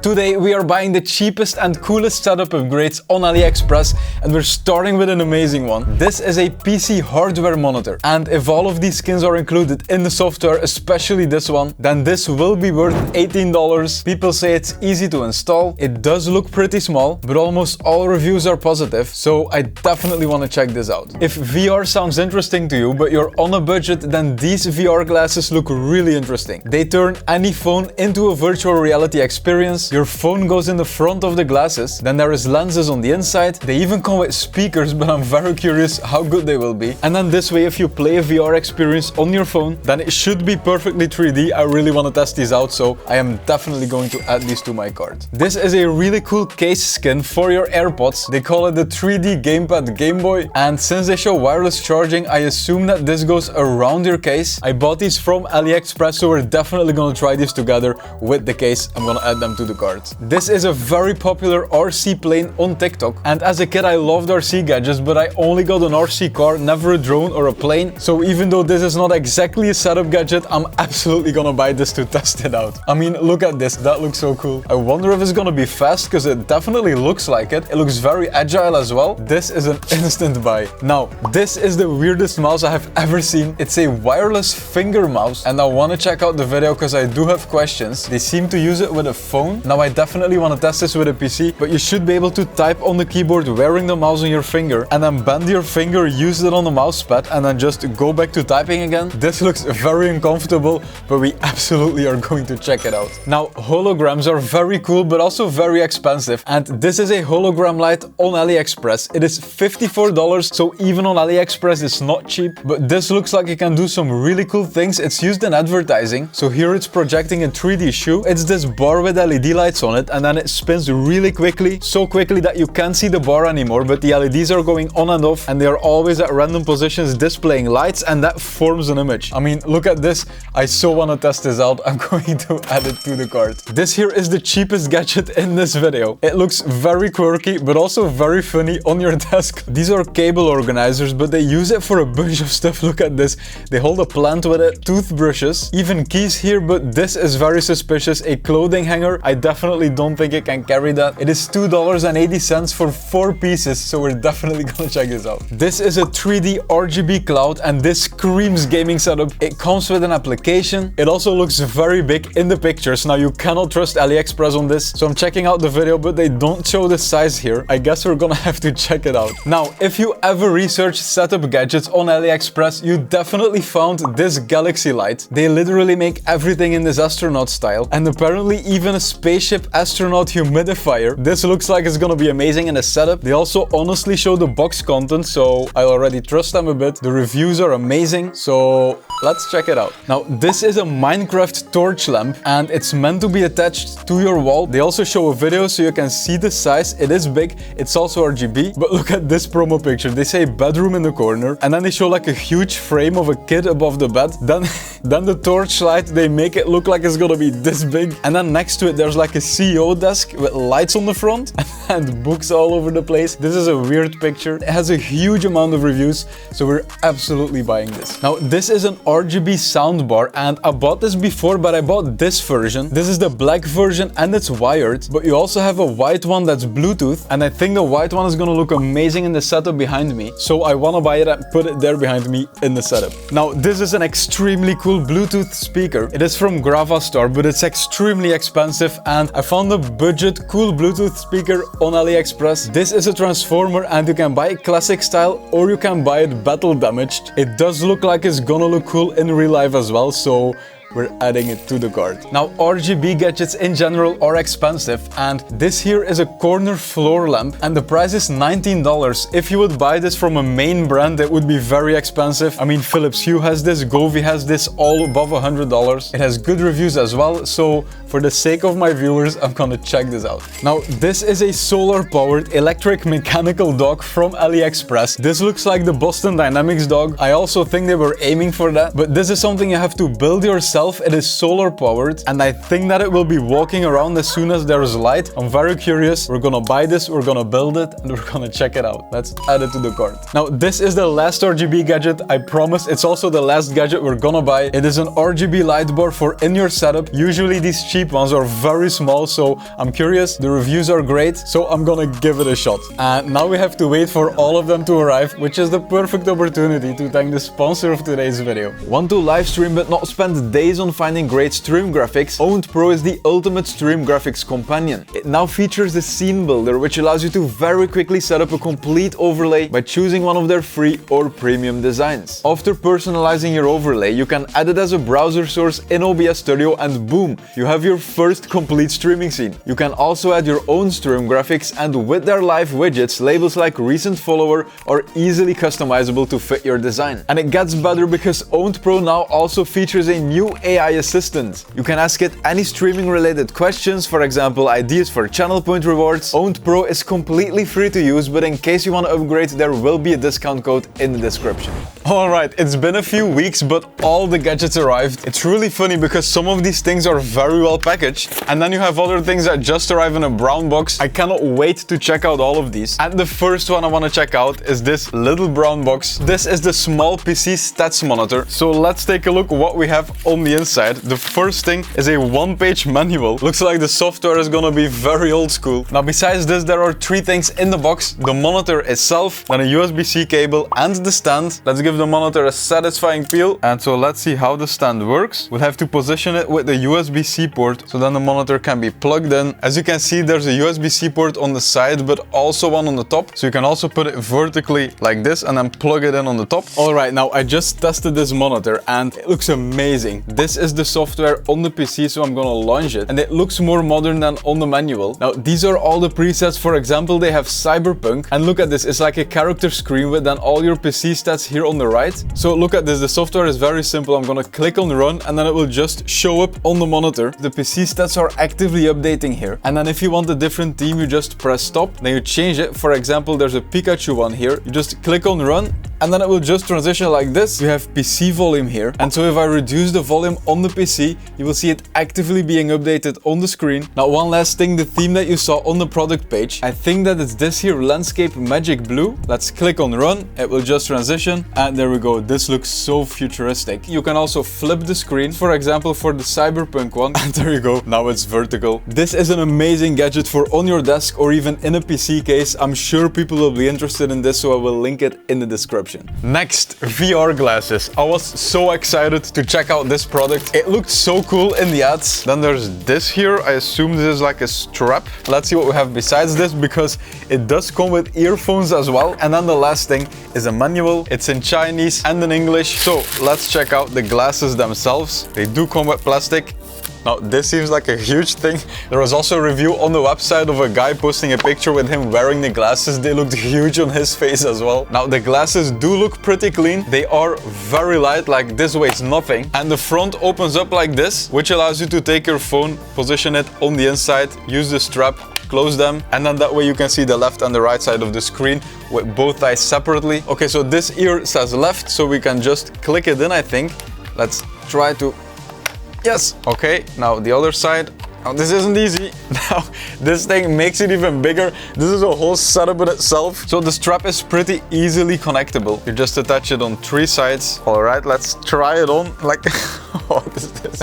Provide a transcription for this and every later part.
today we are buying the cheapest and coolest setup upgrades on AliExpress, and we're starting with an amazing one. This is a PC hardware monitor, and if all of these skins are included in the software, especially this one, then this will be worth $18. People say it's easy to install, it does look pretty small, but almost all reviews are positive, so I definitely want to check this out. If VR sounds interesting to you, but you're on a budget, then these VR glasses look really interesting. They turn any phone into a virtual reality experience. Your phone goes in the front of the glasses, then there is lenses on the inside. They even come with speakers, but I'm very curious how good they will be. And then this way, if you play a VR experience on your phone, then it should be perfectly 3D. I really want to test these out, so I am definitely going to add these to my cart. This is a really cool case skin for your AirPods. They call it the 3D Gamepad Game Boy, and since they show wireless charging, I assume that this goes around your case. I bought these from AliExpress, so we're definitely gonna try these together with the case. I'm gonna add them to the cart. This is a very popular RC plane on TikTok, and as a kid I loved RC gadgets, but I only got an RC car, never a drone or a plane. So even though this is not exactly a setup gadget, I'm absolutely gonna buy this to test it out. I mean, look at this, that looks so cool. I wonder if it's gonna be fast, because it definitely looks like it. It looks very agile as well. This is an instant buy. Now, this is the weirdest mouse I have ever seen. It's a wireless finger mouse, and I want to check out the video because I do have questions. They seem to use it with a phone. Now, I definitely want to test this with a PC, but you should be able to type on the keyboard wearing the mouse on your finger, and then bend your finger, use it on the mouse pad, and then just go back to typing again. This looks very uncomfortable, but we absolutely are going to check it out. Now, holograms are very cool, but also very expensive, and this is a hologram light on AliExpress. It is $54, so even on AliExpress it's not cheap, but this looks like it can do some really cool things. It's used in advertising. So here it's projecting a 3D shoe. It's this bar with LED lights on it, and then it spins really quickly, so quickly that you can't see the bar anymore, but the LEDs are going on and off, and they are always at random positions displaying lights, and that forms an image. I mean, look at this. I so want to test this out. I'm going to add it to the cart. This here is the cheapest gadget in this video. It looks very quirky, but also very funny on your desk. These are cable organizers, but they use it for a bunch of stuff. Look at this. They hold a plant with it, toothbrushes, even keys here, but this is very suspicious. A clothing hanger. I definitely don't think it can carry that. It is $2.80 for 4 pieces, so we're definitely gonna check this out. This is a 3D RGB cloud, and this screams gaming setup. It comes with an application. It also looks very big in the pictures. Now, you cannot trust AliExpress on this, so I'm checking out the video, but they don't show the size here. I guess we're gonna have to check it out. Now, if you ever research setup gadgets on AliExpress, you definitely found this galaxy light. They literally make everything in this astronaut style, and apparently even a spaceship astronaut humidifier. This looks like it's gonna be amazing in a setup. They also honestly show the box content, so I already trust them a bit. The reviews are amazing, so let's check it out. Now, this is a Minecraft torch lamp, and it's meant to be attached to your wall. They also show a video so you can see the size. It is big. It's also RGB, but look at this promo picture. They say bedroom in the corner, and then they show like a huge frame of a kid above the bed. Then the torchlight, they make it look like it's gonna be this big, and then next to it there's like a CEO desk with lights on the front and books all over the place. This is a weird picture. It has a huge amount of reviews, so we're absolutely buying this. Now, this is an RGB soundbar, and I bought this before, but I bought this version. This is the black version, and it's wired, but you also have a white one that's Bluetooth, and I think the white one is gonna look amazing in the setup behind me, so I want to buy it and put it there behind me in the setup. Now, this is an extremely cool Bluetooth speaker. It is from Gravastar, but it's extremely expensive, and I found a budget cool Bluetooth speaker on AliExpress. This is a transformer, and you can buy it classic style, or you can buy it battle damaged. It does look like it's gonna look cool in real life as well, so we're adding it to the cart. Now, RGB gadgets in general are expensive, and this here is a corner floor lamp, and the price is $19. If you would buy this from a main brand, it would be very expensive. I mean, Philips Hue has this, Govee has this, all above $100. It has good reviews as well, so for the sake of my viewers, I'm gonna check this out. Now, this is a solar-powered electric mechanical dog from AliExpress. This looks like the Boston Dynamics dog. I also think they were aiming for that, but this is something you have to build yourself itself, it is solar powered, and I think that it will be walking around as soon as there is light. I'm very curious. We're gonna buy this, we're gonna build it, and we're gonna check it out. Let's add it to the cart. Now, this is the last RGB gadget. I promise it's also the last gadget we're gonna buy. It is an RGB light bar for in your setup. Usually these cheap ones are very small, so I'm curious. The reviews are great, so I'm gonna give it a shot. And now we have to wait for all of them to arrive, which is the perfect opportunity to thank the sponsor of today's video. Want to live stream but not spend days on finding great stream graphics? Owned Pro is the ultimate stream graphics companion. It now features the scene builder, which allows you to very quickly set up a complete overlay by choosing one of their free or premium designs. After personalizing your overlay, you can add it as a browser source in OBS Studio, and boom, you have your first complete streaming scene. You can also add your own stream graphics, and with their live widgets, labels like recent follower are easily customizable to fit your design. And it gets better because Owned Pro now also features a new AI assistant. You can ask it any streaming related questions, for example, ideas for channel point rewards. Owned Pro is completely free to use, but in case you want to upgrade, there will be a discount code in the description. Alright, it's been a few weeks, but all the gadgets arrived. It's really funny because some of these things are very well packaged, and then you have other things that just arrive in a brown box. I cannot wait to check out all of these. And the first one I want to check out is this little brown box. This is the small PC stats monitor. So let's take a look what we have on the inside. The first thing is a one-page manual. Looks like the software is gonna be very old school. Now, besides this, there are three things in the box: the monitor itself, then a USB-C cable, and the stand. Let's give the monitor a satisfying feel. And so let's see how the stand works. We'll have to position it with the USB-C port, so then the monitor can be plugged in. As you can see, there's a USB-C port on the side, but also one on the top. So you can also put it vertically like this and then plug it in on the top. Alright, now I just tested this monitor and it looks amazing. This is the software on the PC, so I'm gonna launch it. And it looks more modern than on the manual. Now, these are all the presets. For example, they have Cyberpunk. And look at this, it's like a character screen with then all your PC stats here on the right. So look at this, the software is very simple. I'm gonna click on run and then it will just show up on the monitor. The PC stats are actively updating here. And then if you want a different theme, you just press stop, then you change it. For example, there's a Pikachu one here. You just click on run and then it will just transition like this. You have PC volume here. And so if I reduce the volume on the PC, you will see it actively being updated on the screen. Now, one last thing, the theme that you saw on the product page, I think that it's this here, Landscape Magic Blue. Let's click on run. It will just transition. And there we go. This looks so futuristic. You can also flip the screen, for example, for the Cyberpunk one. And there you go. Now it's vertical. This is an amazing gadget for on your desk or even in a PC case. I'm sure people will be interested in this, so I will link it in the description. Next, VR glasses. I was so excited to check out this product. It looked so cool in the ads. Then there's this here. I assume this is like a strap. Let's see what we have besides this, because it does come with earphones as well. And then the last thing is a manual. It's in Chinese and in English. So let's check out the glasses themselves. They do come with plastic. Now, this seems like a huge thing. There was also a review on the website of a guy posting a picture with him wearing the glasses. They looked huge on his face as well. Now, the glasses do look pretty clean. They are very light, like this weighs nothing. And the front opens up like this, which allows you to take your phone, position it on the inside, use the strap, close them, and then that way you can see the left and the right side of the screen with both eyes separately. Okay, so this ear says left, so we can just click it in, I think. Let's try to... Yes! Okay, now the other side. Now this isn't easy. Now this thing makes it even bigger. This is a whole setup in itself. So the strap is pretty easily connectable. You just attach it on three sides. Alright, let's try it on. Like, what is this?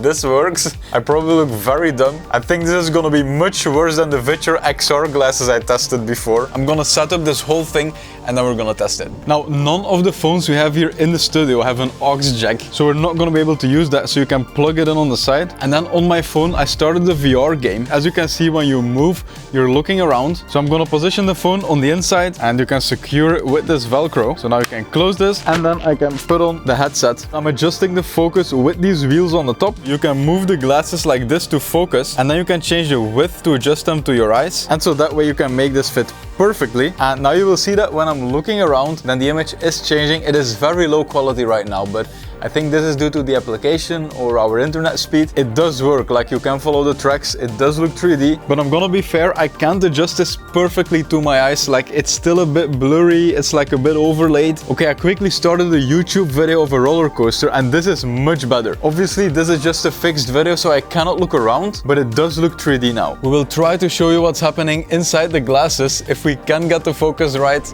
This works. I probably look very dumb. I think this is gonna be much worse than the Vitcher XR glasses I tested before. I'm gonna set up this whole thing and then we're gonna test it. Now, none of the phones we have here in the studio have an aux jack, so we're not gonna be able to use that, so you can plug it in on the side. And then on my phone, I started the VR game. As you can see, when you move, you're looking around. So I'm gonna position the phone on the inside and you can secure it with this Velcro. So now you can close this and then I can put on the headset. I'm adjusting the focus with these wheels on the top. You can move the glasses like this to focus, and then you can change the width to adjust them to your eyes. And so that way you can make this fit perfectly. And now you will see that when I'm looking around, then the image is changing. It is very low quality right now, but I think this is due to the application or our internet speed. It does work, like you can follow the tracks, it does look 3D, but I'm gonna be fair, I can't adjust this perfectly to my eyes, like it's still a bit blurry, it's like a bit overlaid. Okay, I quickly started a YouTube video of a roller coaster and this is much better. Obviously this is just a fixed video, so I cannot look around, but it does look 3D now. We will try to show you what's happening inside the glasses if we can get the focus right.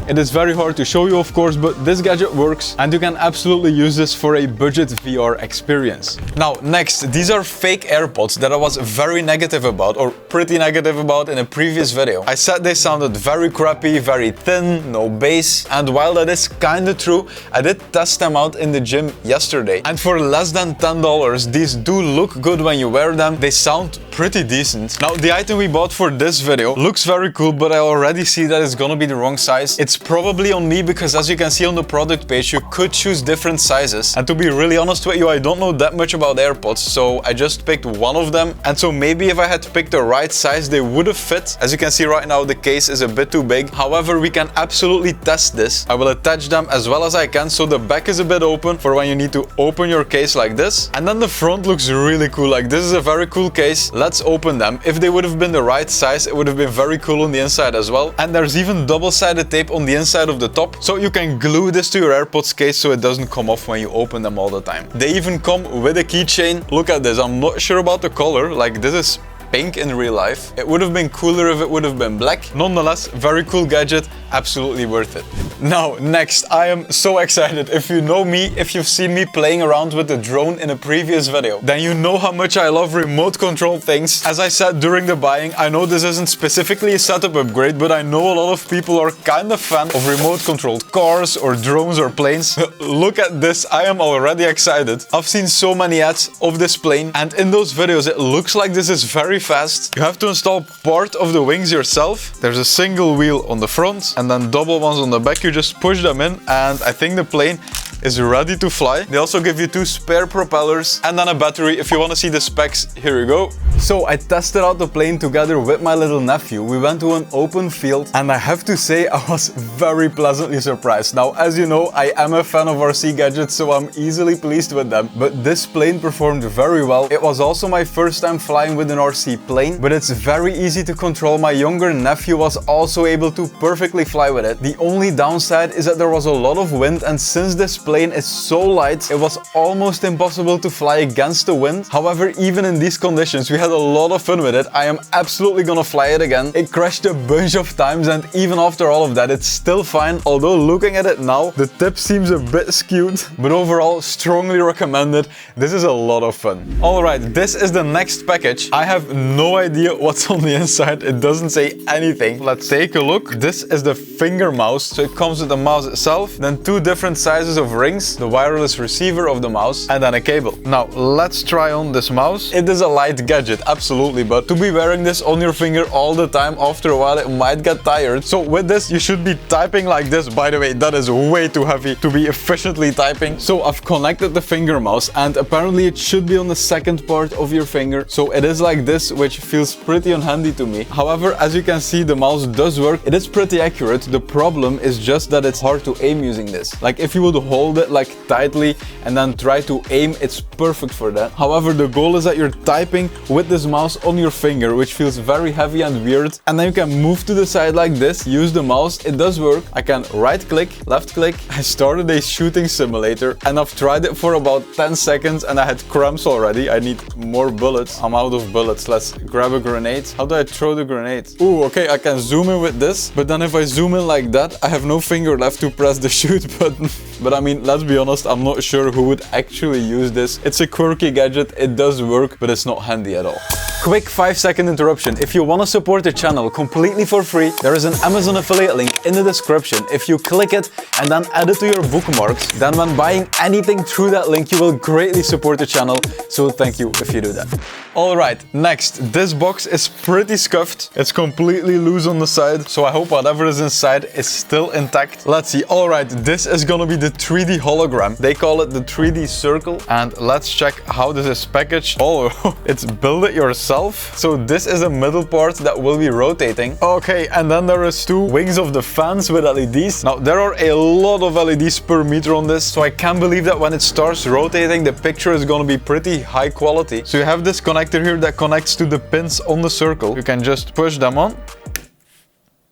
It is very hard to show you, of course, but this gadget works and you can absolutely use this for a budget VR experience. Now, next, these are fake AirPods that I was very negative about, or pretty negative about in a previous video. I said they sounded very crappy, very thin, no bass, and while that is kinda true, I did test them out in the gym yesterday. And for less than $10, these do look good when you wear them. They sound pretty decent. Now, the item we bought for this video looks very cool, but I already see that it's gonna be the wrong size. It's probably on me because, as you can see on the product page, you could choose different sizes. And to be really honest with you, I don't know that much about AirPods, so I just picked one of them. And so maybe if I had picked the right size, they would have fit. As you can see right now, the case is a bit too big. However, we can absolutely test this. I will attach them as well as I can, so the back is a bit open for when you need to open your case like this. And then the front looks really cool. Like, this is a very cool case. Let's open them. If they would have been the right size, it would have been very cool on the inside as well. And there's even double-sided tape on the inside of the top, so you can glue this to your AirPods case so it doesn't come off when you open them all the time. They even come with a keychain. Look at this. I'm not sure about the color. Like, this is pink in real life. It would have been cooler if it would have been black. Nonetheless, very cool gadget, absolutely worth it. Now, next, I am so excited. If you know me, if you've seen me playing around with the drone in a previous video, then you know how much I love remote control things. As I said during the buying, I know this isn't specifically a setup upgrade, but I know a lot of people are kind of fan of remote controlled cars or drones or planes. Look at this, I am already excited. I've seen so many ads of this plane, and in those videos it looks like this is very fast. You have to install part of the wings yourself. There's a single wheel on the front and then double ones on the back. You just push them in and I think the plane is ready to fly. They also give you 2 spare propellers and then a battery. If you want to see the specs, here you go. So I tested out the plane together with my little nephew. We went to an open field and I have to say I was very pleasantly surprised. Now, as you know, I am a fan of RC gadgets, so I'm easily pleased with them. But this plane performed very well. It was also my first time flying with an RC plane, but it's very easy to control. My younger nephew was also able to perfectly fly with it. The only downside is that there was a lot of wind, and since this plane is so light, it was almost impossible to fly against the wind. However, even in these conditions, we had a lot of fun with it. I am absolutely gonna fly it again. It crashed a bunch of times, and even after all of that, it's still fine. Although looking at it now, the tip seems a bit skewed, but overall, strongly recommended. This is a lot of fun. Alright, this is the next package. I have no idea what's on the inside. It doesn't say anything. Let's take a look. This is the finger mouse. So it comes with the mouse itself, then 2 different sizes of rings, the wireless receiver of the mouse, and then a cable. Now, let's try on this mouse. It is a light gadget, absolutely, but to be wearing this on your finger all the time, after a while, it might get tired. So with this, you should be typing like this. By the way, that is way too heavy to be efficiently typing. So I've connected the finger mouse, and apparently it should be on the second part of your finger. So it is like this, which feels pretty unhandy to me. However, as you can see, the mouse does work. It is pretty accurate. The problem is just that it's hard to aim using this. Like, if you would hold it like tightly and then try to aim, it's perfect for that. However, the goal is that you're typing with this mouse on your finger, which feels very heavy and weird. And then you can move to the side like this, use the mouse. It does work. I can right click, left click. I started a shooting simulator and I've tried it for about 10 seconds and I had cramps already. I need more bullets. I'm out of bullets. Let's grab a grenade. How do I throw the grenade? Ooh, okay, I can zoom in with this, but then if I zoom in like that, I have no finger left to press the shoot button. But I mean, let's be honest, I'm not sure who would actually use this. It's a quirky gadget, it does work, but it's not handy at all. Quick 5-second interruption. If you want to support the channel completely for free, there is an Amazon affiliate link in the description. If you click it and then add it to your bookmarks, then when buying anything through that link, you will greatly support the channel. So thank you if you do that. Alright, next. This box is pretty scuffed. It's completely loose on the side, so I hope whatever is inside is still intact. Let's see. Alright, this is gonna be the 3D hologram. They call it the 3D circle. And let's check how this is packaged. Oh, it's build it yourself. itself. So this is the middle part that will be rotating. Okay, and then there is 2 wings of the fans with LEDs. Now there are a lot of LEDs per meter on this, so I can't believe that when it starts rotating, the picture is gonna be pretty high quality. So you have this connector here that connects to the pins on the circle. You can just push them on.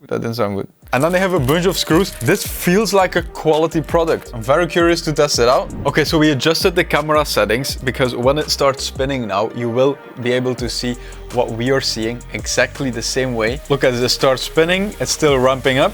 That didn't sound good. And then they have a bunch of screws. This feels like a quality product. I'm very curious to test it out. Okay, so we adjusted the camera settings because when it starts spinning now, you will be able to see what we are seeing exactly the same way. Look as it starts spinning, it's still ramping up.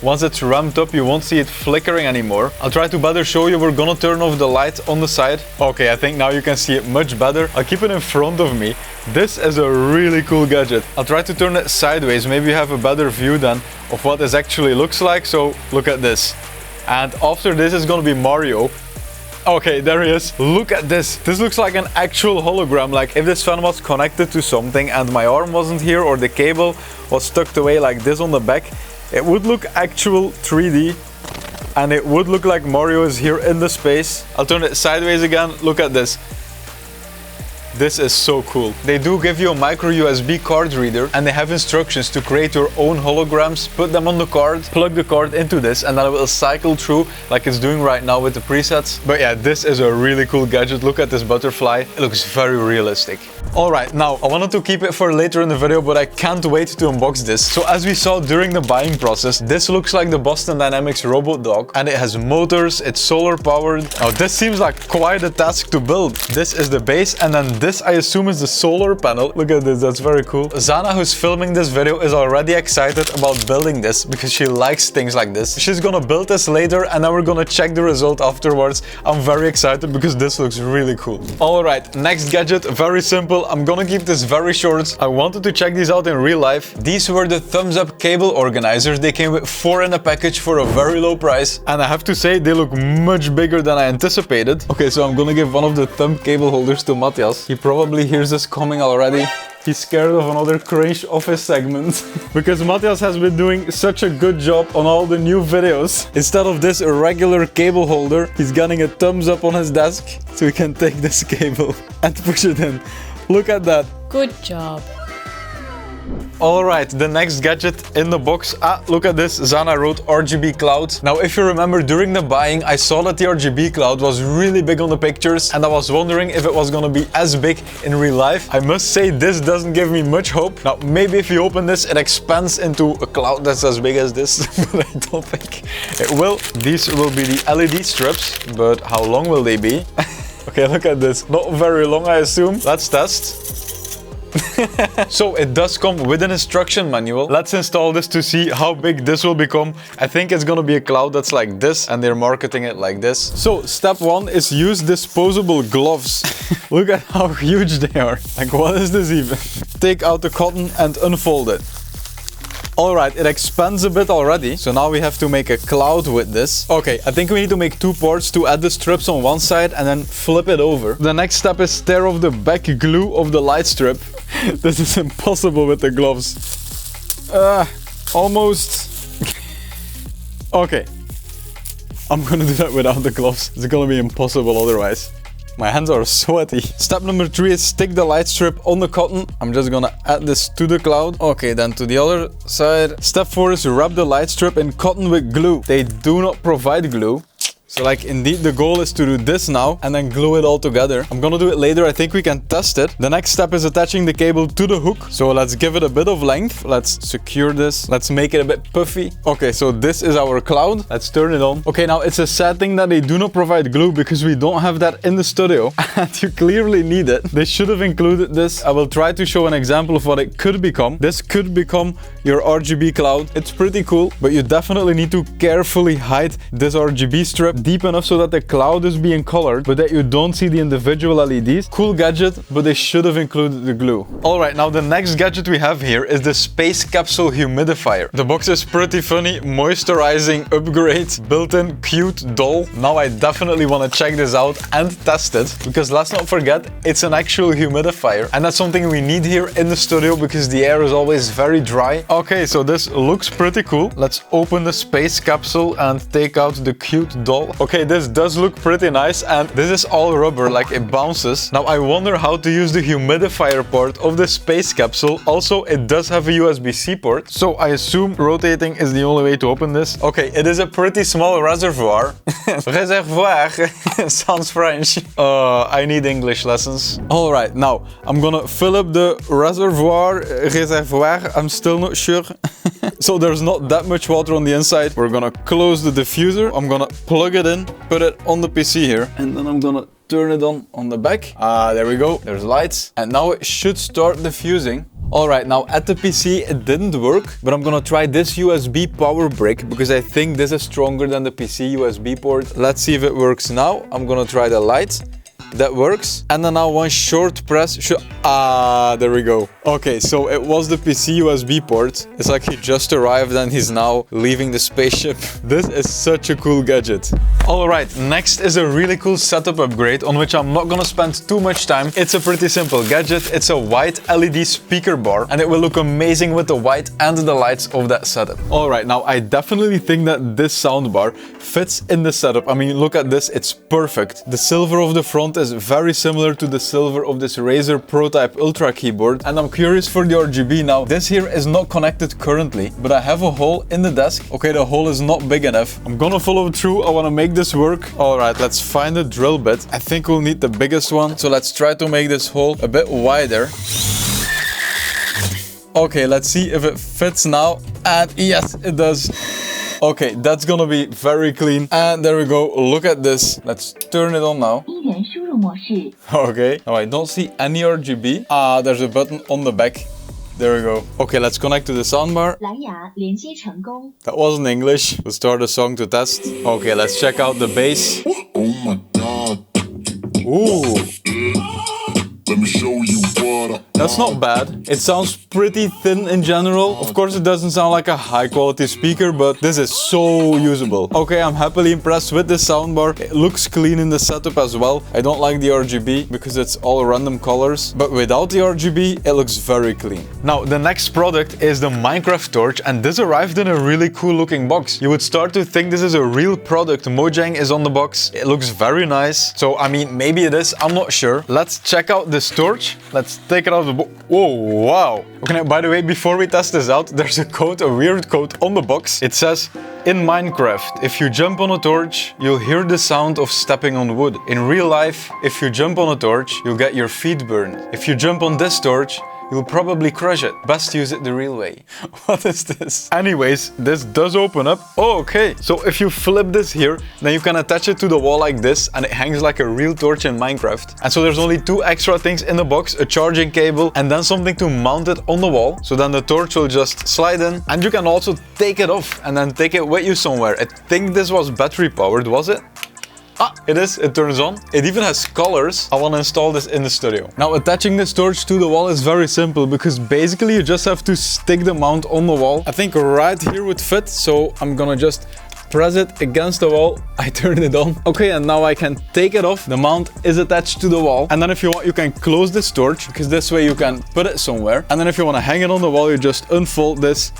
Once it's ramped up, you won't see it flickering anymore. I'll try to better show you. We're gonna turn off the light on the side. Okay, I think now you can see it much better. I'll keep it in front of me. This is a really cool gadget. I'll try to turn it sideways. Maybe you have a better view then of what this actually looks like. So look at this. And after this is gonna be Mario. Okay, there he is. Look at this. This looks like an actual hologram. Like if this fan was connected to something and my arm wasn't here or the cable was tucked away like this on the back, it would look actual 3D and it would look like Mario is here in the space. I'll turn it sideways again. Look at this. This is so cool. They do give you a micro USB card reader and they have instructions to create your own holograms, put them on the card, plug the card into this and then it will cycle through like it's doing right now with the presets. But yeah, this is a really cool gadget. Look at this butterfly. It looks very realistic. Alright, now I wanted to keep it for later in the video, but I can't wait to unbox this. So as we saw during the buying process, this looks like the Boston Dynamics robot dog and it has motors, it's solar powered. Now this seems like quite a task to build. This is the base and then this I assume is the solar panel. Look at this, that's very cool. Zana, who's filming this video, is already excited about building this because she likes things like this. She's gonna build this later and then we're gonna check the result afterwards. I'm very excited because this looks really cool. Alright, next gadget, very simple. I'm gonna keep this very short. I wanted to check these out in real life. These were the thumbs up cable organizers. They came with 4 in a package for a very low price. And I have to say, they look much bigger than I anticipated. Okay, so I'm gonna give one of the thumb cable holders to Matthias. He probably hears this coming already. He's scared of another cringe office segment because Matthias has been doing such a good job on all the new videos. Instead of this regular cable holder, he's getting a thumbs up on his desk so he can take this cable and push it in. Look at that. Good job. Alright, the next gadget in the box. Look at this. Zana wrote RGB cloud. Now, if you remember during the buying, I saw that the RGB cloud was really big on the pictures and I was wondering if it was gonna be as big in real life. I must say this doesn't give me much hope. Now, maybe if you open this, it expands into a cloud that's as big as this, but I don't think it will. These will be the LED strips, but how long will they be? Okay, look at this. Not very long, I assume. Let's test. So it does come with an instruction manual. Let's install this to see how big this will become. I think it's gonna be a cloud that's like this and they're marketing it like this. So step 1 is use disposable gloves. Look at how huge they are. Like, what is this even? Take out the cotton and unfold it. Alright, it expands a bit already. So now we have to make a cloud with this. Okay, I think we need to make 2 parts to add the strips on one side and then flip it over. The next step is tear off the back glue of the light strip. This is impossible with the gloves. Almost. Okay. I'm gonna do that without the gloves. It's gonna be impossible otherwise. My hands are sweaty. Step number 3 is stick the light strip on the cotton. I'm just gonna add this to the cloud. Okay, then to the other side. Step 4 is wrap the light strip in cotton with glue. They do not provide glue. So like indeed the goal is to do this now and then glue it all together. I'm gonna do it later. I think we can test it. The next step is attaching the cable to the hook. So let's give it a bit of length. Let's secure this. Let's make it a bit puffy. Okay, so this is our cloud. Let's turn it on. Okay, now it's a sad thing that they do not provide glue because we don't have that in the studio and you clearly need it. They should have included this. I will try to show an example of what it could become. This could become your RGB cloud. It's pretty cool, but you definitely need to carefully hide this RGB strip deep enough so that the cloud is being colored, but that you don't see the individual LEDs. Cool gadget, but they should have included the glue. Alright, now the next gadget we have here is the space capsule humidifier. The box is pretty funny, moisturizing upgrade, built-in cute doll. Now I definitely want to check this out and test it, because let's not forget, it's an actual humidifier. And that's something we need here in the studio because the air is always very dry. Okay, so this looks pretty cool. Let's open the space capsule and take out the cute doll. wall. Okay, this does look pretty nice, and this is all rubber, like it bounces. Now I wonder how to use the humidifier part of the space capsule. Also, it does have a USB-C port, so I assume rotating is the only way to open this. Okay, it is a pretty small reservoir. Reservoir sounds French. I need English lessons. All right, now I'm gonna fill up the reservoir. I'm still not sure. So there's not that much water on the inside. We're gonna close the diffuser. I'm gonna plug it in, put it on the PC here, and then I'm gonna turn it on the back. There we go. There's lights. And now it should start diffusing. Alright, now at the PC it didn't work, but I'm gonna try this USB power brick because I think this is stronger than the PC USB port. Let's see if it works now. I'm gonna try the light. That works. And then now one short press should... there we go. Okay, so it was the PC USB port. It's like he just arrived and he's now leaving the spaceship. This is such a cool gadget. Alright, next is a really cool setup upgrade on which I'm not gonna spend too much time. It's a pretty simple gadget. It's a white LED speaker bar and it will look amazing with the white and the lights of that setup. Alright, now I definitely think that this soundbar fits in the setup. I mean, look at this, it's perfect. The silver of the front is very similar to the silver of this Razer ProType Ultra keyboard, and I'm curious for the RGB now. This here is not connected currently, but I have a hole in the desk. Okay, the hole is not big enough. I'm gonna follow through. I want to make this work. All right, let's find a drill bit. I think we'll need the biggest one, so let's try to make this hole a bit wider. Okay, let's see if it fits now, and yes, it does. Okay, that's gonna be very clean. And there we go. Look at this. Let's turn it on now. Okay. Now I don't see any RGB. There's a button on the back. There we go. Okay, let's connect to the soundbar. That wasn't English. Let's start a song to test. Okay, let's check out the bass. Oh my god. Ooh. Let me show you what that's not bad. It sounds pretty thin in general. Of course, it doesn't sound like a high quality speaker, but this is so usable. Okay, I'm happily impressed with the soundbar. It looks clean in the setup as well. I don't like the RGB because it's all random colors, but without the RGB, it looks very clean. Now, the next product is the Minecraft torch, and this arrived in a really cool looking box. You would start to think this is a real product. Mojang is on the box. It looks very nice. So, I mean, maybe it is. I'm not sure. Let's check out this torch. Let's take it out of the box. Whoa, wow. Okay, now, by the way, before we test this out, there's a code, a weird code on the box. It says, in Minecraft, if you jump on a torch, you'll hear the sound of stepping on wood. In real life, if you jump on a torch, you'll get your feet burned. If you jump on this torch, you'll probably crush it. Best use it the real way. What is this? Anyways, this does open up. Oh, okay. So if you flip this here, then you can attach it to the wall like this, and it hangs like a real torch in Minecraft. And so there's only two extra things in the box, a charging cable and then something to mount it on the wall. So then the torch will just slide in, and you can also take it off and then take it with you somewhere. I think this was battery powered, was it? It is, it turns on. It even has colors. I want to install this in the studio. Now, attaching this torch to the wall is very simple because basically you just have to stick the mount on the wall. I think right here would fit, so I'm gonna just press it against the wall. I turn it on. Okay, and now I can take it off. The mount is attached to the wall. And then if you want, you can close this torch because this way you can put it somewhere. And then if you want to hang it on the wall, you just unfold this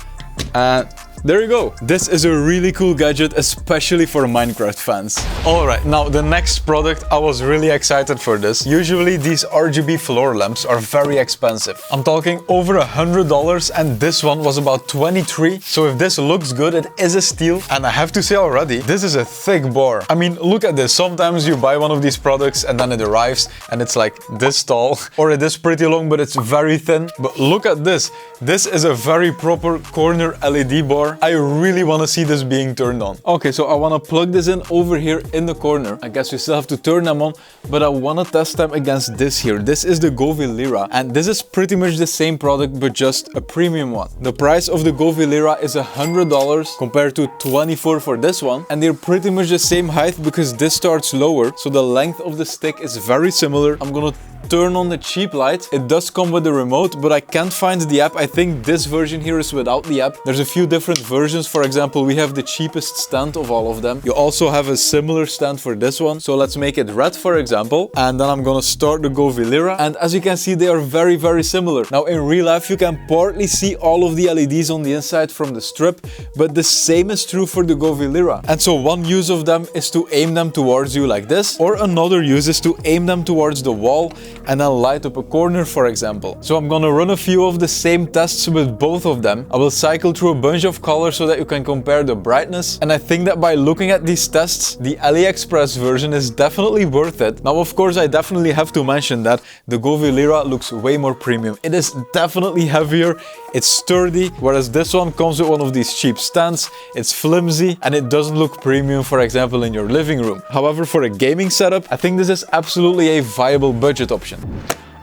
and there you go. This is a really cool gadget, especially for Minecraft fans. Alright, now the next product, I was really excited for this. Usually these RGB floor lamps are very expensive. I'm talking over $100 and this one was about 23. So if this looks good, it is a steal. And I have to say already, this is a thick bar. I mean, look at this. Sometimes you buy one of these products and then it arrives and it's like this tall. Or it is pretty long, but it's very thin. But look at this. This is a very proper corner LED bar. I really want to see this being turned on. Okay, so I want to plug this in over here in the corner. I guess we still have to turn them on, but I want to test them against this here. This is the Govi Lyra, and this is pretty much the same product, but just a premium one. The price of the Govi Lyra is $100 compared to $24 for this one, and they're pretty much the same height because this starts lower, so the length of the stick is very similar. I'm gonna turn on the cheap light. It does come with a remote, but I can't find the app. I think this version here is without the app. There's a few different versions. For example, we have the cheapest stand of all of them. You also have a similar stand for this one. So let's make it red, for example. And then I'm gonna start the Go Velira. And as you can see, they are very, very similar. Now in real life, you can partly see all of the LEDs on the inside from the strip, but the same is true for the Go Velira. And so one use of them is to aim them towards you like this, or another use is to aim them towards the wall and then light up a corner, for example. So I'm gonna run a few of the same tests with both of them. I will cycle through a bunch of colors so that you can compare the brightness. And I think that by looking at these tests, the AliExpress version is definitely worth it. Now, of course, I definitely have to mention that the Go Velira looks way more premium. It is definitely heavier, it's sturdy, whereas this one comes with one of these cheap stands. It's flimsy and it doesn't look premium, for example, in your living room. However, for a gaming setup, I think this is absolutely a viable budget option.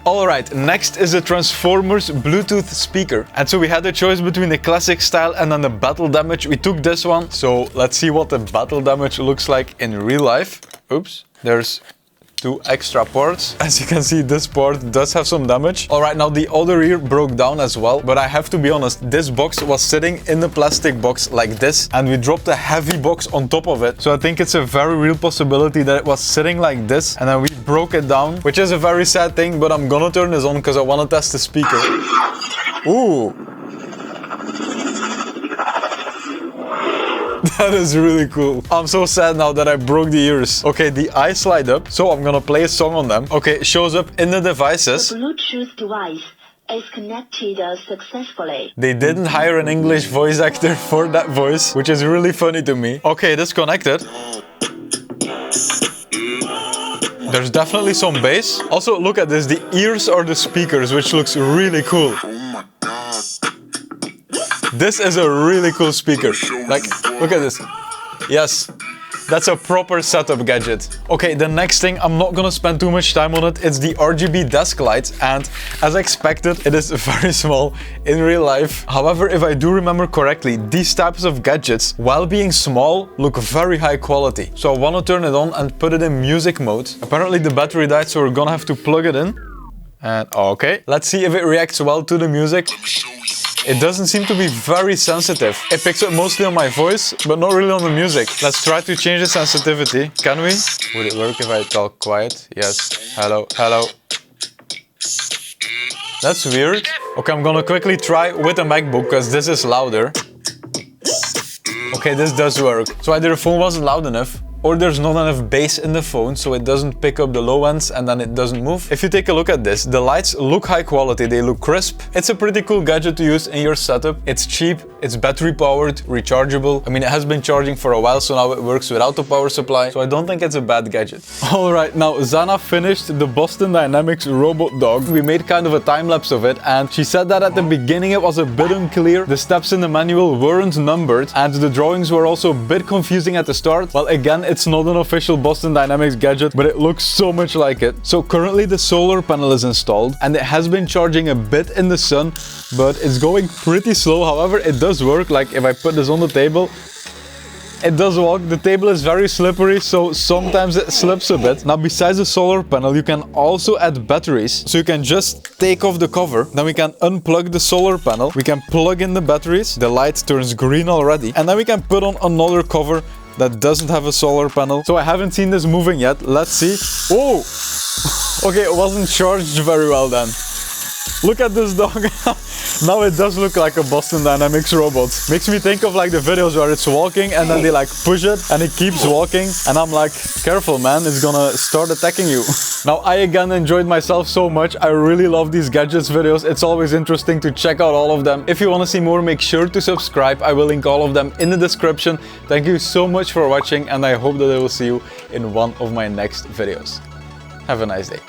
Alright, next is a Transformers Bluetooth speaker. And so we had a choice between the classic style and then the battle damage. We took this one, so let's see what the battle damage looks like in real life. Oops, there's two extra parts. As you can see, this part does have some damage. Alright, now the other ear broke down as well, but I have to be honest, this box was sitting in the plastic box like this, and we dropped a heavy box on top of it. So I think it's a very real possibility that it was sitting like this, and then we broke it down, which is a very sad thing, but I'm gonna turn this on because I want to test the speaker. Ooh! That is really cool. I'm so sad now that I broke the ears. Okay, the eyes slide up, so I'm gonna play a song on them. Okay, it shows up in the devices. The Bluetooth device is connected successfully. They didn't hire an English voice actor for that voice, which is really funny to me. Okay, it is connected. There's definitely some bass. Also, look at this. The ears are the speakers, which looks really cool. This is a really cool speaker. Like, look at this. Yes, that's a proper setup gadget. Okay, the next thing, I'm not gonna spend too much time on it. It's the RGB desk light, and as expected, it is very small in real life. However, if I do remember correctly, these types of gadgets, while being small, look very high quality. So I want to turn it on and put it in music mode. Apparently the battery died, so we're gonna have to plug it in. And okay, let's see if it reacts well to the music. It doesn't seem to be very sensitive. It picks up mostly on my voice, but not really on the music. Let's try to change the sensitivity. Can we? Would it work if I talk quiet? Yes. Hello, hello. That's weird. Okay, I'm gonna quickly try with a MacBook, because this is louder. Okay, this does work. So either the phone wasn't loud enough, or there's not enough bass in the phone, so it doesn't pick up the low ends and then it doesn't move. If you take a look at this, the lights look high quality, they look crisp. It's a pretty cool gadget to use in your setup. It's cheap, it's battery powered, rechargeable. I mean, it has been charging for a while, so now it works without the power supply. So I don't think it's a bad gadget. Alright, now Zana finished the Boston Dynamics robot dog. We made kind of a time lapse of it, and she said that at the beginning it was a bit unclear. The steps in the manual weren't numbered, and the drawings were also a bit confusing at the start. Well, again, it's not an official Boston Dynamics gadget, but it looks so much like it. So currently the solar panel is installed, and it has been charging a bit in the sun, but it's going pretty slow. However, it does work. Like if I put this on the table, it does walk. The table is very slippery, so sometimes it slips a bit. Now, besides the solar panel, you can also add batteries. So you can just take off the cover, then we can unplug the solar panel, we can plug in the batteries, the light turns green already, and then we can put on another cover that doesn't have a solar panel. So I haven't seen this moving yet. Let's see. Oh! Okay, it wasn't charged very well then. Look at this dog. Now it does look like a Boston Dynamics robot. Makes me think of like the videos where it's walking and then they like push it and it keeps walking. And I'm like, careful man, it's gonna start attacking you. Now I again enjoyed myself so much. I really love these gadgets videos. It's always interesting to check out all of them. If you want to see more, make sure to subscribe. I will link all of them in the description. Thank you so much for watching, and I hope that I will see you in one of my next videos. Have a nice day.